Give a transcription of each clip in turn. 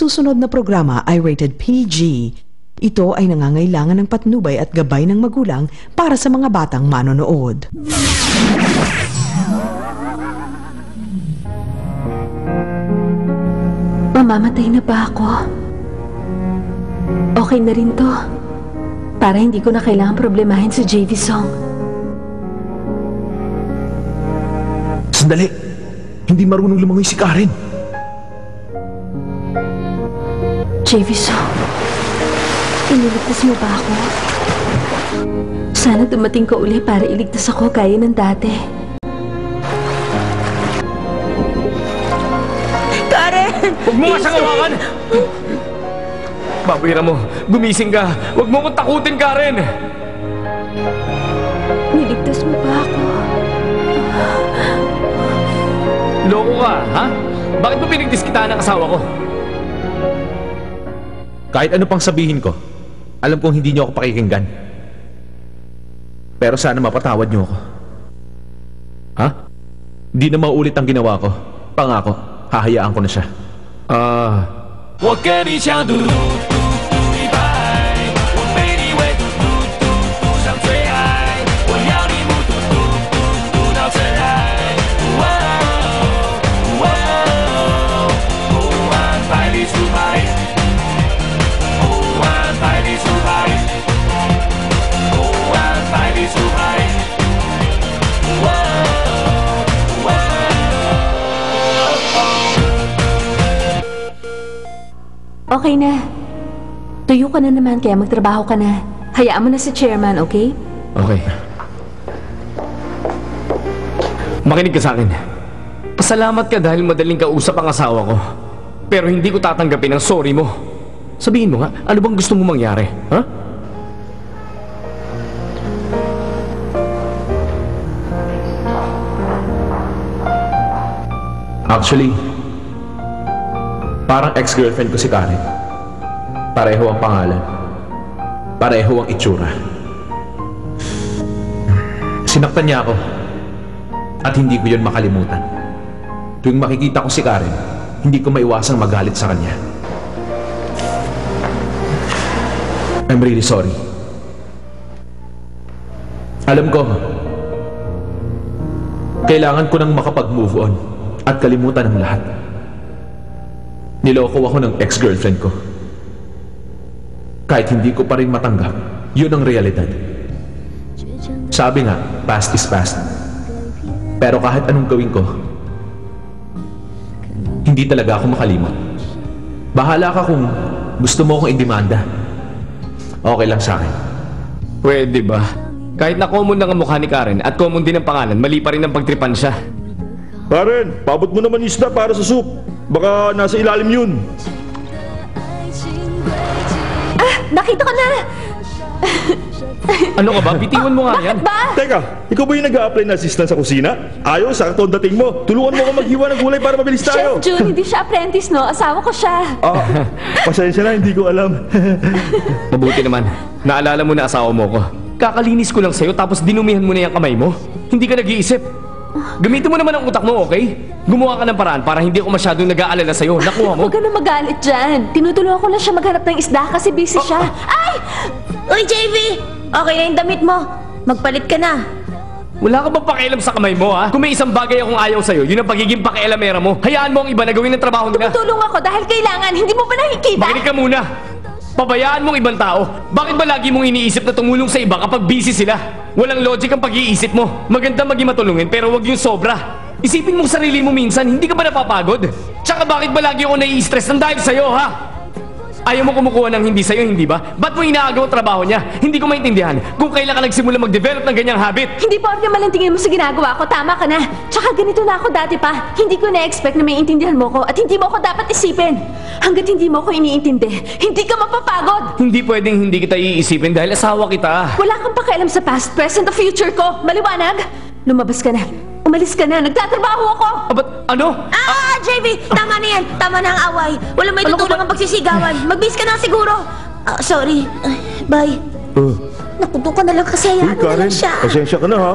susunod na programa ay rated PG. Ito ay nangangailangan ng patnubay at gabay ng magulang para sa mga batang manonood. Mamamatay na ba ako? Okay na rin to. Para hindi ko na kailangan problemahin si JV Song. Sandali! Hindi marunong lumangoy si Karen. JV Song, iniligtas mo ba ako? Sana dumating ka uli para iligtas ako gaya ng dati. Karen! Huwag mo nga siyang hawakan! Babira mo, gumising ka! Huwag mo akong takutin, Karen! Niligtas mo ba ako? Loko ka, ha? Bakit mo pinagdiskitaan ang asawa ko? Kahit ano pang sabihin ko, alam kong hindi niyo ako pakikinggan. Pero sana mapatawad niyo ako. Ha? Di na mauulit ang ginawa ko. Pangako, hahayaan ko na siya. 我跟你讲嘟嘟嘟嘟一百，我被你喂嘟嘟嘟嘟上最爱，我要你母嘟嘟嘟嘟到真爱。哇哦哇哦，不玩百里出牌，不玩百里出牌，不玩百里出牌。哇哦哇哦。 Okay na. Tuyo ka na naman kaya magtrabaho ka na. Hayaan mo na si chairman, okay? Okay. Makinig ka sa akin. Pasalamat ka dahil madaling kausap ang asawa ko. Pero hindi ko tatanggapin ang sorry mo. Sabihin mo nga, ano bang gusto mo mangyari? Ha? Actually, parang ex-girlfriend ko si Karen. Pareho ang pangalan. Pareho ang itsura. Sinaktan niya ako. At hindi ko yun makalimutan. Tuwing makikita ko si Karen, hindi ko maiwasang magalit sa kanya. I'm really sorry. Alam ko, kailangan ko nang makapag-move on at kalimutan ang lahat. Niloko ako ng ex-girlfriend ko. Kahit hindi ko pa rin matanggap, yun ang realidad. Sabi nga, past is past. Pero kahit anong gawin ko, hindi talaga ako makalimot. Bahala ka kung gusto mo akong idemanda. Okay lang sa akin. Pwede ba? Kahit na common lang ang mukha ni Karen at common din ang pangalan, mali pa rin ang pagtripan siya. Karen, paabot mo naman isda para sa soup. Baka nasa ilalim yun. Ah! Nakita ko na! Ano ka ba? Bitiwan mo nga yan. Bakit ba? Teka, ikaw ba yung nag-a-apply na assistant sa kusina? Ayaw, sakto ang dating mo. Tulungan mo ako maghiwa ng gulay para mabilis tayo. Chef June, hindi siya apprentice, no? Asawa ko siya. Pasensya na, hindi ko alam. Mabuti naman. Naalala mo na asawa mo ko. Kakalinis ko lang sa'yo tapos dinumihan mo na yung kamay mo. Hindi ka nag-iisip. Gamitin mo naman ang utak mo, okay? Gumawa ka ng paraan para hindi ako masyadong nag-aalala sa'yo. Nakuha mo? Huwag ka na magalit dyan. Tinutulungan ko lang siya maghanap ng isda kasi busy siya. Ay! Uy, JV! Okay na yung damit mo. Magpalit ka na. Wala ka ba pakialam sa kamay mo, ha? Kung may isang bagay akong ayaw sa'yo, yun ang pagiging pakialamera mo. Hayaan mo ang iba na gawin ng trabaho nila. Tumutulong ako dahil kailangan. Hindi mo ba nakikita? Makinig ka muna. Pabayaan mong ibang tao. Bakit ba lagi mong iniisip na tumulong sa iba kapag busy sila? Walang logic ang pag-iisip mo. Maganda maging matulungin pero wag yung sobra. Isipin mong sarili mo minsan, hindi ka ba napapagod? Tsaka bakit ba lagi ako nai-stress ng dahil sa'yo, ha? Ayaw mo kumukuha ng hindi sa'yo, hindi ba? Ba't mo inaagaw ang trabaho niya? Hindi ko maintindihan kung kailan ka nagsimula mag-develop ng ganyang habit. Hindi po ako malantingin mo sa ginagawa ko. Tama ka na. Tsaka ganito na ako dati pa. Hindi ko na-expect na may intindihan mo ko at hindi mo ako dapat isipin. Hanggat hindi mo ako iniintindi, hindi ka mapapagod. Hindi pwedeng hindi kita iisipin dahil asawa kita. Wala kang pakialam sa past, present o future ko. Maliwanag? Lumabas ka na. Umalis ka na. Nagtatrabaho ako. Ba't ano? JV! Tama na yan. Tama na ang away. Wala may tutulong ang pagsisigawan. Magbis ka na siguro. Sorry. Bye. Naku, doon ka na lang kasi. Uy, Hayaan mo na Karen, lang siya. pasensya ka na ha.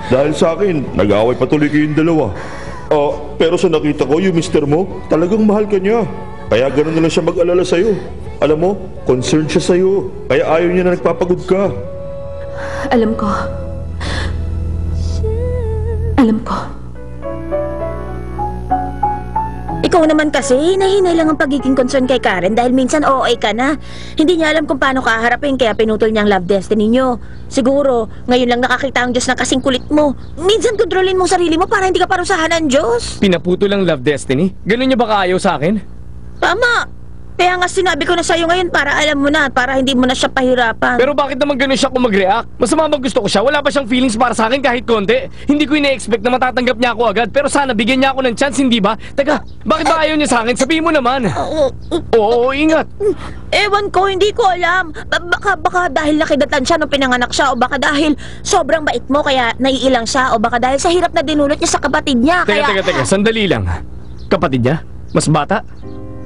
Dahil sa akin, nag-aaway patuloy kayong dalawa. Pero sa nakita ko, yung mister mo, talagang mahal ka niya. Kaya ganun na lang siya mag-alala sa'yo. Alam mo, concerned siya sa'yo. Kaya ayaw niya na nagpapagod ka. Alam ko. Alam ko. Ikaw naman kasi, hinahinay lang ang pagiging concern kay Karen dahil minsan OA ka na. Hindi niya alam kung paano ka haharapin kaya pinutol niya ang love destiny niyo. Siguro, ngayon lang nakakita ang Diyos ng kasing kulit mo. Minsan kontrolin mo sarili mo para hindi ka parusahan ng Diyos. Pinaputol ang love destiny? Ganun niya ba kaayaw sa akin? Tama. Kaya nga sinabi ko na sa'yo ngayon para alam mo na, para hindi mo na siya pahirapan. Pero bakit naman ganun siya kung mag-react? Masama bang gusto ko siya? Wala ba siyang feelings para sa akin kahit konti? Hindi ko ina-expect na matatanggap niya ako agad. Pero sana bigyan niya ako ng chance, hindi ba? Teka, bakit ba ayaw niya sa akin? Sabihin mo naman. Oo, ingat. Ewan ko, hindi ko alam. Baka dahil nakidatan siya nung pinanganak siya o baka dahil sobrang bait mo kaya naiilang siya o baka dahil sa hirap na dinulot niya sa kapatid niya. Teka, sandali lang. Kapatid niya? Mas bata?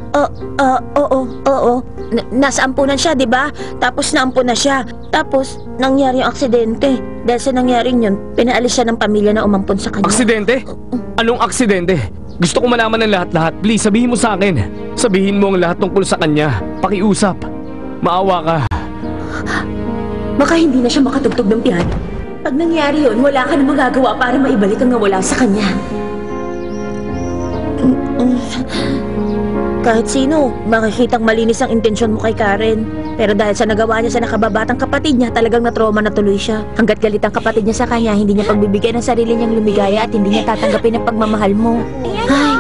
Oo. Nasa ampunan siya, di ba? Tapos naampunan siya. Tapos, nangyari yung aksidente. Dahil sa nangyaring yun, pinaalis siya ng pamilya na umampun sa kanya. Aksidente? Anong aksidente? Gusto ko malaman ng lahat-lahat. Please, sabihin mo sa akin. Sabihin mo ang lahat tungkol sa kanya. Pakiusap. Maawa ka. Baka hindi na siya makatugtog ng piano. Pag nangyari yun, wala ka na magagawa para maibalik ang nawala sa kanya. Kahit sino, makikitang malinis ang intensyon mo kay Karen. Pero dahil sa nagawa niya sa nakababatang kapatid niya, talagang na-trauma na tuloy siya. Hanggat galit ang kapatid niya sa kanya, hindi niya pagbibigyan ng sarili niyang lumigaya at hindi niya tatanggapin ang pagmamahal mo. Ay,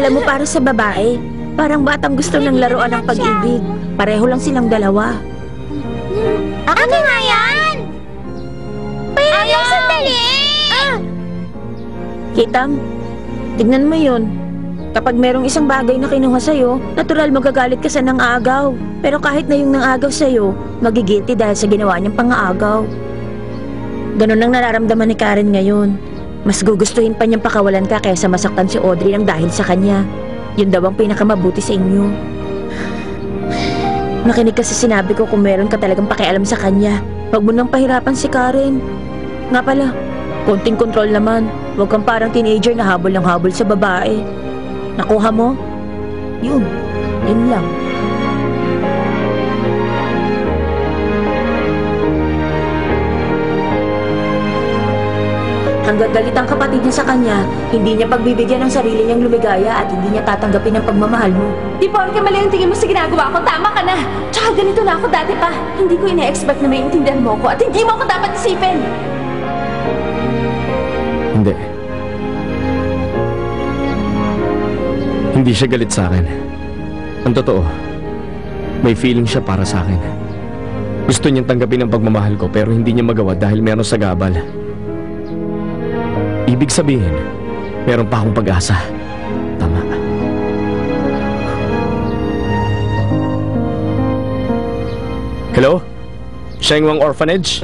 alam mo, para sa babae, parang batang gusto ng laruan ng pag-ibig. Pareho lang silang dalawa. Ano nga yan? Ayaw, sandali! Kitam, tignan mo yun. Kapag merong isang bagay na kinuha sa'yo, natural magagalit ka sa nang-aagaw. Pero kahit na yung nang-aagaw sa'yo, magigilty dahil sa ginawa niyang pang-aagaw. Ganun ang nararamdaman ni Karen ngayon. Mas gugustuhin pa niyang pakawalan ka kaysa masaktan si Audrey ng dahil sa kanya. Yun daw ang pinakamabuti sa inyo. Nakinig ka sa sinabi ko kung meron ka talagang pakialam sa kanya. Huwag mo nang pahirapan si Karen. Nga pala, konting kontrol naman. Huwag kang parang teenager na habol ng habol sa babae. Nakuha mo? Yun lang. Hanggang galit ang kapatid niya sa kanya, hindi niya pagbibigyan ng sarili niyang lumigaya at hindi niya tatanggapin ang pagmamahal mo. Di porke mali ang tingin mo sa ginagawa ko, tama ka na. Tsaka ganito na ako dati pa. Hindi ko ina-expect na maintindihan mo ko at hindi mo ako dapat isipin. Hindi. Hindi siya galit sa akin. Ang totoo, may feeling siya para sa akin. Gusto niyang tanggapin ang pagmamahal ko pero hindi niya magawa dahil meron sa gabal. Ibig sabihin, meron pa akong pag-asa. Tama. Hello? Shengwang Orphanage?